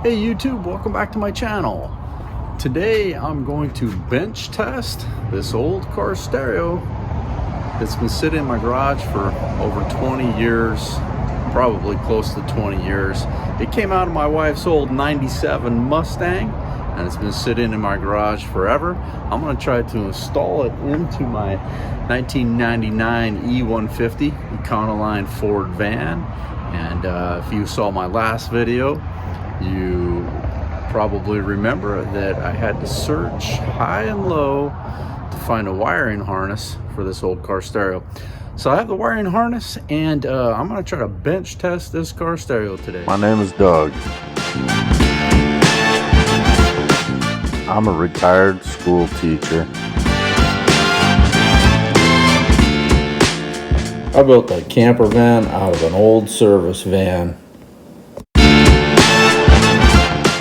Hey YouTube, welcome back to my channel. Today I'm going to bench test this old car stereo that's been sitting in my garage for over 20 years, probably close to 20 years. It came out of my wife's old 97 Mustang and it's been sitting in my garage forever. I'm going to try to install it into my 1999 E150 Econoline Ford van. And if you saw my last video, you probably remember that I had to search high and low to find a wiring harness for this old car stereo. So I have the wiring harness, and I'm going to try to bench test this car stereo today. My name is Doug. I'm a retired school teacher. I built that camper van out of an old service van.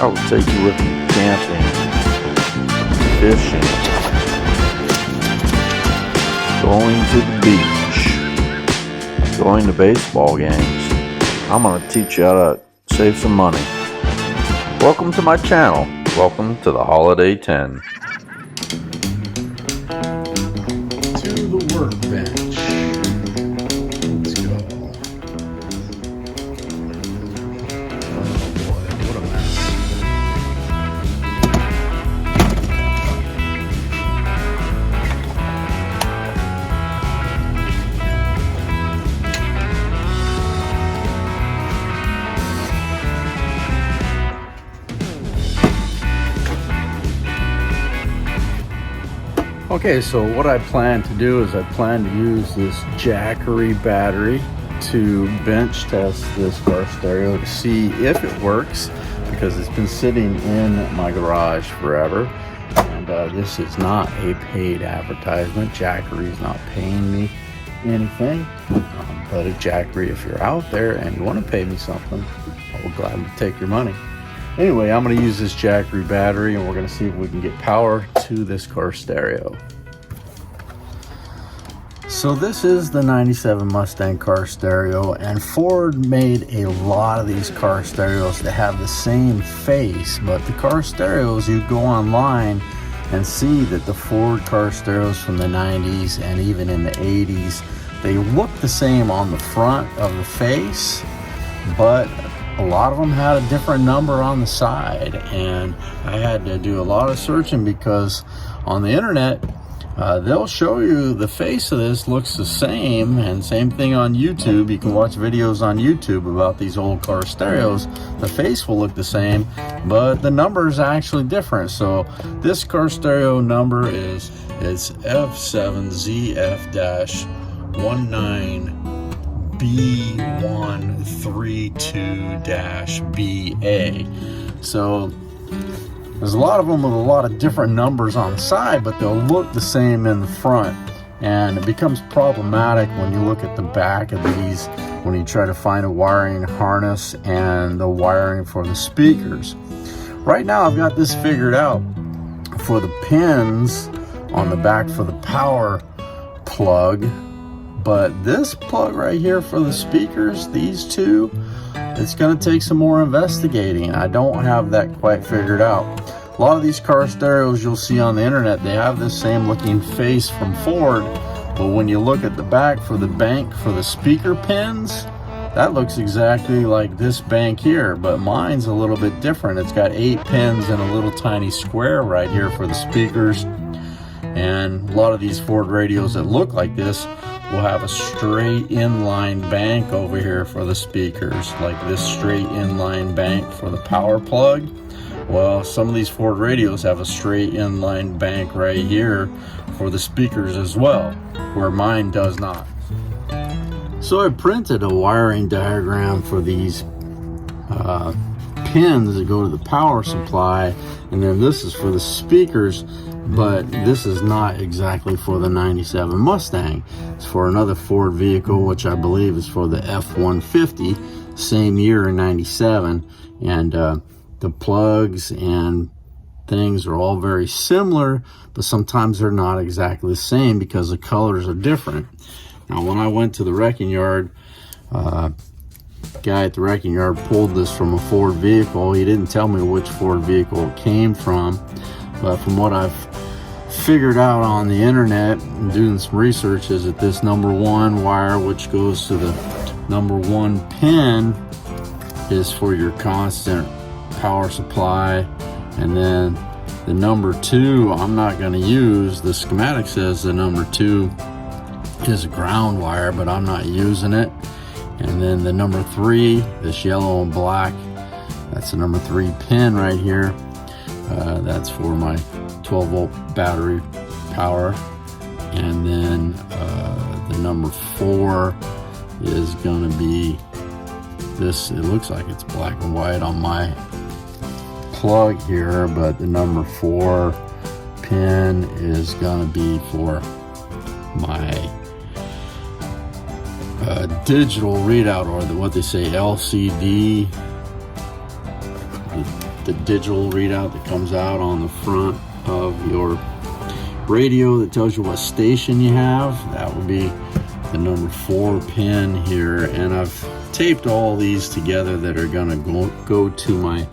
I will take you with me camping, fishing, going to the beach, going to baseball games. I'm going to teach you how to save some money. Welcome to my channel. Welcome to the Holiday Tinn. To the workbench. Let's go. Oh boy, what a mess. Okay, so what I plan to do is I plan to use this Jackery battery to bench test this car stereo to see if it works, because it's been sitting in my garage forever. And this is not a paid advertisement. Jackery is not paying me anything. But if Jackery, if you're out there and you want to pay me something, I will gladly take your money. Anyway, I'm going to use this Jackery battery and we're going to see if we can get power to this car stereo. So this is the 97 Mustang car stereo, and Ford made a lot of these car stereos that have the same face, but the car stereos, you go online and see that the Ford car stereos from the 90s and even in the 80s, they look the same on the front of the face, but a lot of them had a different number on the side. And I had to do a lot of searching because on the internet, they'll show you the face of this looks the same, and same thing on YouTube. You can watch videos on YouTube about these old car stereos. The face will look the same, but the number is actually different. So this car stereo number is F7ZF-19 B132-BA. So there's a lot of them with a lot of different numbers on the side, but they'll look the same in the front. And it becomes problematic when you look at the back of these, when you try to find a wiring harness and the wiring for the speakers. Right now I've got this figured out for the pins on the back for the power plug. But this plug right here for the speakers, these two, it's going to take some more investigating. I don't have that quite figured out. A lot of these car stereos you'll see on the internet, they have this same looking face from Ford, but when you look at the back for the bank for the speaker pins, that looks exactly like this bank here, but mine's a little bit different. It's got 8 pins and a little tiny square right here for the speakers. And a lot of these Ford radios that look like this will have a straight inline bank over here for the speakers, like this straight inline bank for the power plug. Well, some of these Ford radios have a straight inline bank right here for the speakers as well, where mine does not. So I printed a wiring diagram for these pins that go to the power supply, and then this is for the speakers. But this is not exactly for the 97 Mustang. It's for another Ford vehicle, which I believe is for the F-150, same year in 97. And the plugs and things are all very similar, but sometimes they're not exactly the same because the colors are different. Now, when I went to the wrecking yard guy at the wrecking yard pulled this from a Ford vehicle. He didn't tell me which Ford vehicle it came from, but from what I've figured out on the internet and doing some research is that this number 1 wire, which goes to the number 1 pin, is for your constant power supply. And then the number 2 I'm not going to use. The schematic says the number 2 is a ground wire, but I'm not using it. And then the number 3, this yellow and black, that's the number 3 pin right here. That's for my 12-volt battery power. And then the number 4 is going to be this. It looks like it's black and white on my plug here, but the number 4 pin is going to be for my digital readout, or what they say LCD, the digital readout that comes out on the front of your radio that tells you what station you have. That would be the number 4 pin here. And I've taped all these together that are going to go to my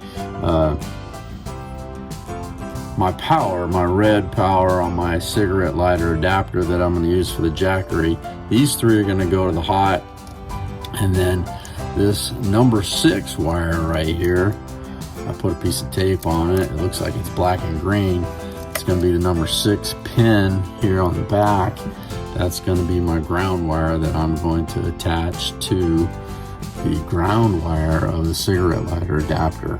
my power, my red power on my cigarette lighter adapter that I'm going to use for the Jackery. These 3 are going to go to the hot. And then this number 6 wire right here, I put a piece of tape on it. It looks like it's black and green. It's going to be the number 6 pin here on the back. That's going to be my ground wire that I'm going to attach to the ground wire of the cigarette lighter adapter.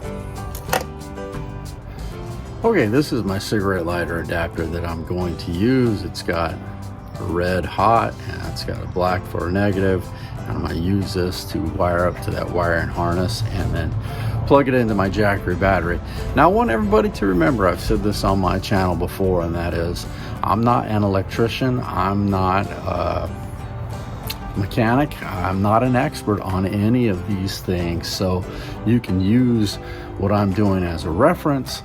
Okay, this is my cigarette lighter adapter that I'm going to use. It's got a red hot and it's got a black for a negative. And I'm going to use this to wire up to that wiring harness and then plug it into my Jackery battery. Now I want everybody to remember, I've said this on my channel before, and that is, I'm not an electrician, I'm not a mechanic, I'm not an expert on any of these things. So you can use what I'm doing as a reference.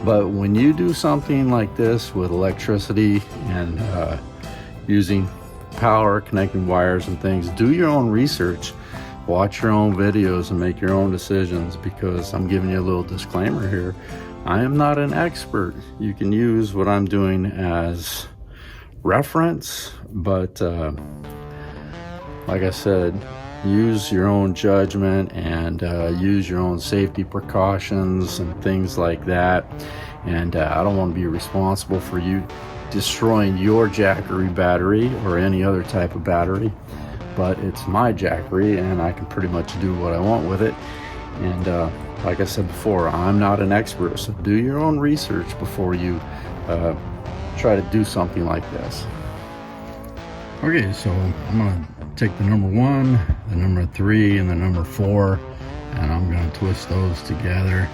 But when you do something like this with electricity and using power, connecting wires and things, do your own research, watch your own videos and make your own decisions, because I'm giving you a little disclaimer here. I am not an expert. You can use what I'm doing as reference, but like I said, use your own judgment and use your own safety precautions and things like that. And I don't want to be responsible for you destroying your Jackery battery or any other type of battery, but it's my Jackery and I can pretty much do what I want with it. And like I said before, I'm not an expert, so do your own research before you try to do something like this. Okay, so I'm gonna take the number 1, the number 3, and the number 4, and I'm gonna twist those together.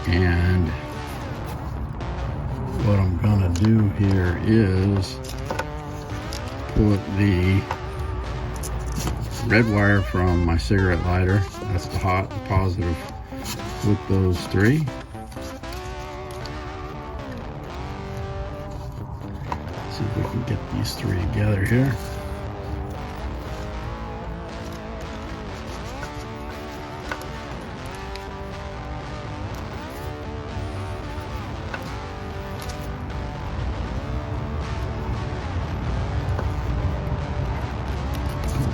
And what I'm gonna do here is put the red wire from my cigarette lighter, that's the hot and positive, with those 3. See if we can get these 3 together here.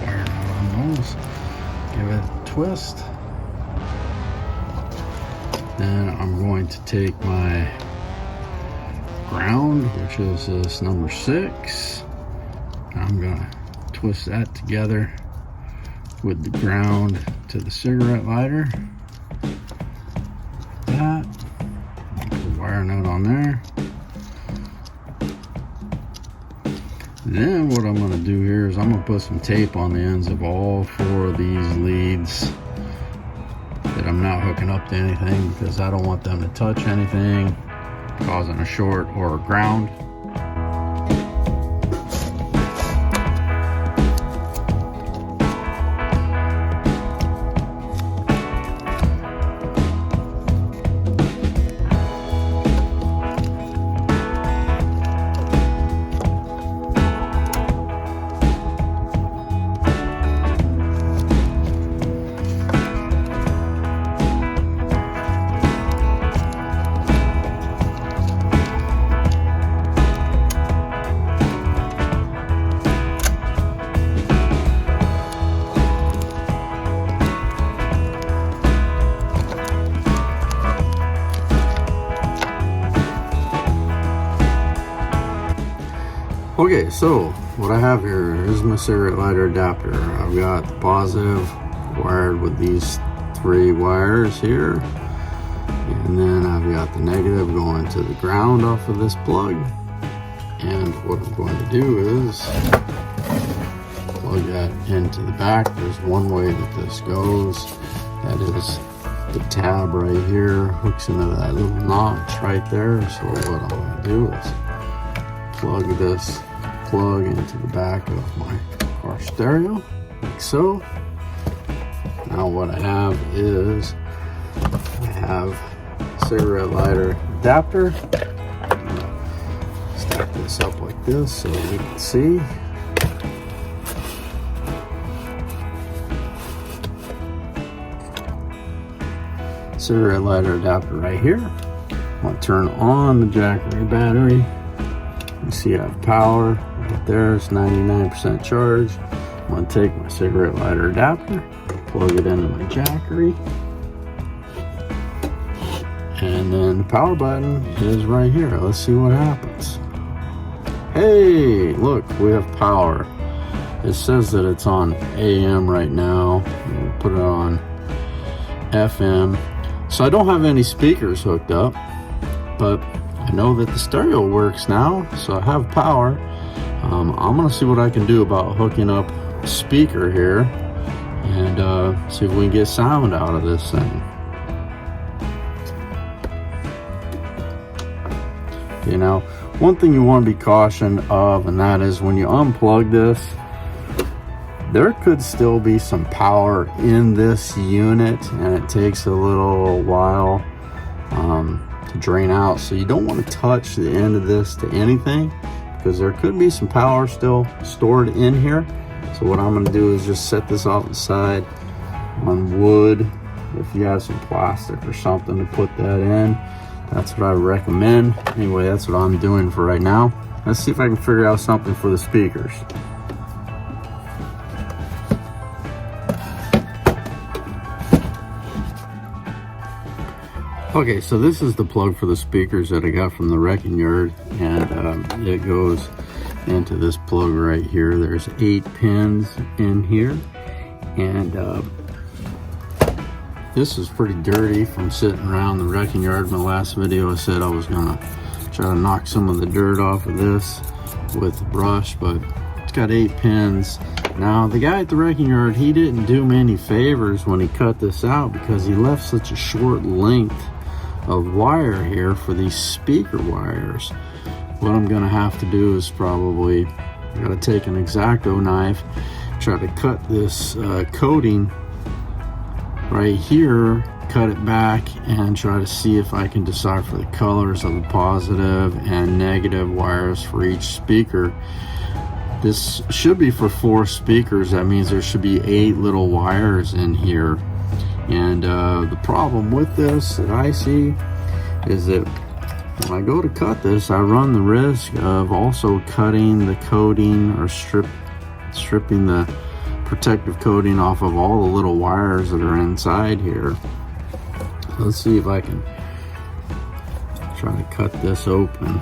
Wire knot on those. Give it a twist. Then I'm going to take my ground, which is this number 6. I'm gonna twist that together with the ground to the cigarette lighter. Like that. Put the wire nut on there. Then what I'm gonna do here is I'm gonna put some tape on the ends of all 4 of these leads that I'm not hooking up to anything, because I don't want them to touch anything, causing a short or a ground. Okay, so what I have here is my cigarette lighter adapter. I've got the positive wired with these 3 wires here, and then I've got the negative going to the ground off of this plug. And what I'm going to do is plug that into the back. There's one way that this goes. That is the tab right here, hooks into that little notch right there. So what I'm going to do is plug this plug into the back of my car stereo, like so. Now what I have is, I have cigarette lighter adapter. I'm gonna stack this up like this so you can see. Cigarette lighter adapter right here. I'm gonna turn on the Jackery battery. You see I have power right there. It's 99% charged. I'm going to take my cigarette lighter adapter, plug it into my Jackery, and then the power button is right here. Let's see what happens. Hey, look, we have power. It says that it's on AM right now. We'll put it on FM. So I don't have any speakers hooked up, but I know that the stereo works now, so I have power. I'm gonna see what I can do about hooking up a speaker here and see if we can get sound out of this thing. Okay, now one thing you want to be cautioned of, and that is when you unplug this, there could still be some power in this unit, and it takes a little while to drain out. So you don't want to touch the end of this to anything, because there could be some power still stored in here. So what I'm going to do is just set this off the side on wood. If you have some plastic or something to put that in, that's what I recommend. Anyway, that's what I'm doing for right now. Let's see if I can figure out something for the speakers. Okay, so this is the plug for the speakers that I got from the wrecking yard, and it goes into this plug right here. There's 8 pins in here, and this is pretty dirty from sitting around the wrecking yard. In my last video I said I was gonna try to knock some of the dirt off of this with the brush, but it's got 8 pins. Now the guy at the wrecking yard, he didn't do me any favors when he cut this out, because he left such a short length of wire here for these speaker wires. What I'm gonna have to do is probably, I gotta take an X-Acto knife, try to cut this coating right here, cut it back, and try to see if I can decipher the colors of the positive and negative wires for each speaker. This should be for 4 speakers. That means there should be 8 little wires in here. And the problem with this that I see is that when I go to cut this, I run the risk of also cutting the coating or stripping the protective coating off of all the little wires that are inside here. Let's see if I can try to cut this open.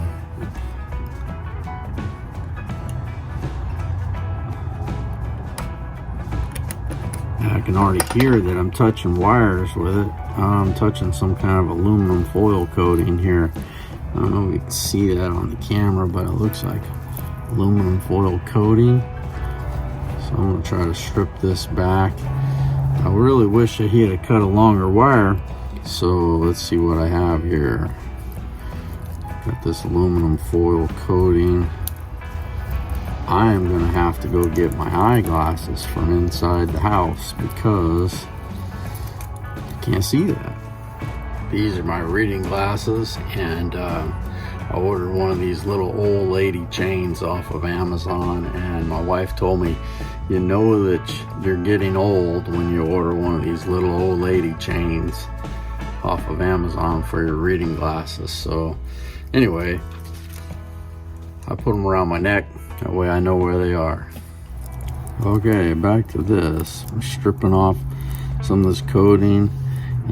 I can already hear that I'm touching wires with it. I'm touching some kind of aluminum foil coating here. I don't know if you can see that on the camera, but it looks like aluminum foil coating. So I'm going to try to strip this back. I really wish that he had cut a longer wire. So let's see what I have here. Got this aluminum foil coating. I am going to have to go get my eyeglasses from inside the house because I can't see that. These are my reading glasses, and I ordered one of these little old lady chains off of Amazon, and my wife told me, you know that you're getting old when you order one of these little old lady chains off of Amazon for your reading glasses. So anyway, I put them around my neck. That way I know where they are. Okay, back to this. I'm stripping off some of this coating,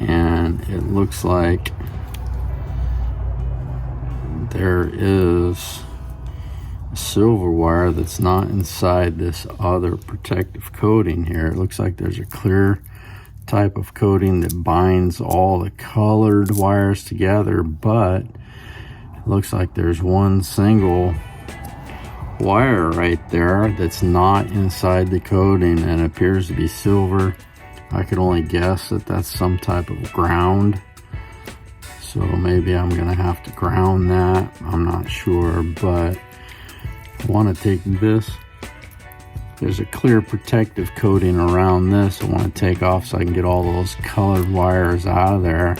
and it looks like there is silver wire that's not inside this other protective coating here. It looks like there's a clear type of coating that binds all the colored wires together, but it looks like there's one single wire right there that's not inside the coating and appears to be silver. I could only guess that that's some type of ground, so maybe I'm gonna have to ground that. I'm not sure, but I want to take this. There's a clear protective coating around this I want to take off so I can get all those colored wires out of there,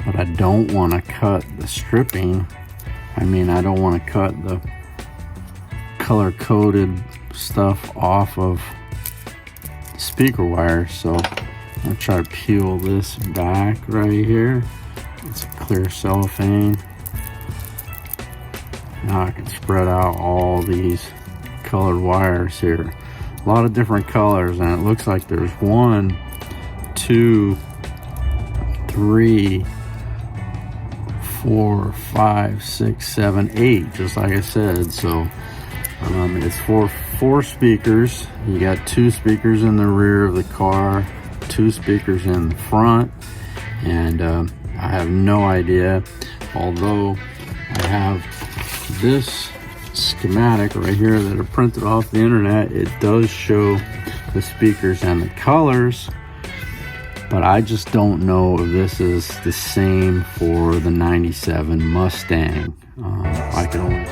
but I don't want to cut the stripping. I mean, I don't want to cut the color coded stuff off of speaker wires, so I'm gonna try to peel this back right here. It's a clear cellophane. Now I can spread out all these colored wires here. A lot of different colors, and it looks like there's 1, 2, 3, 4, 5, 6, 7, 8, just like I said. So it's for 4 speakers. You got 2 speakers in the rear of the car, 2 speakers in the front, and I have no idea, although I have this schematic right here that I printed off the internet. It does show the speakers and the colors, but I just don't know if this is the same for the 97 Mustang. I can only...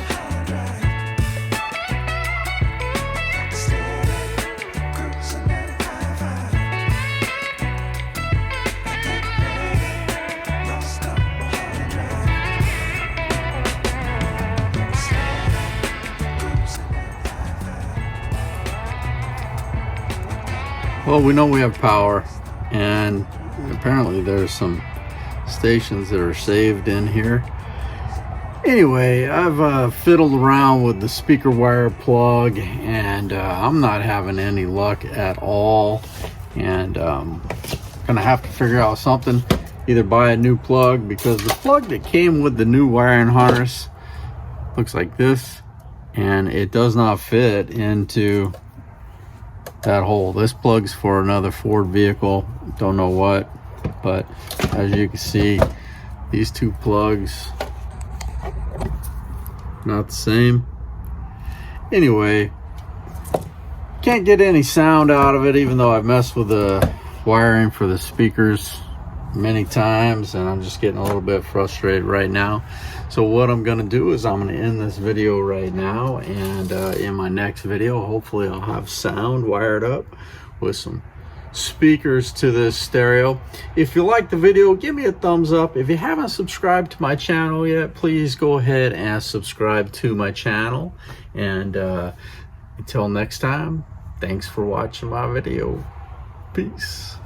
Well, we know we have power, and apparently there's some stations that are saved in here. Anyway, I've fiddled around with the speaker wire plug, and I'm not having any luck at all, and gonna have to figure out something, either buy a new plug, because the plug that came with the new wiring harness looks like this, and it does not fit into that hole. This plug's for another Ford vehicle, don't know what, but as you can see, these 2 plugs not the same. Anyway, can't get any sound out of it, even though I've messed with the wiring for the speakers many times, and I'm just getting a little bit frustrated right now. So what I'm gonna do is I'm gonna end this video right now, and in my next video, hopefully I'll have sound wired up with some speakers to this stereo. If you like the video, give me a thumbs up. If you haven't subscribed to my channel yet, please go ahead and subscribe to my channel. And until next time, thanks for watching my video. Peace.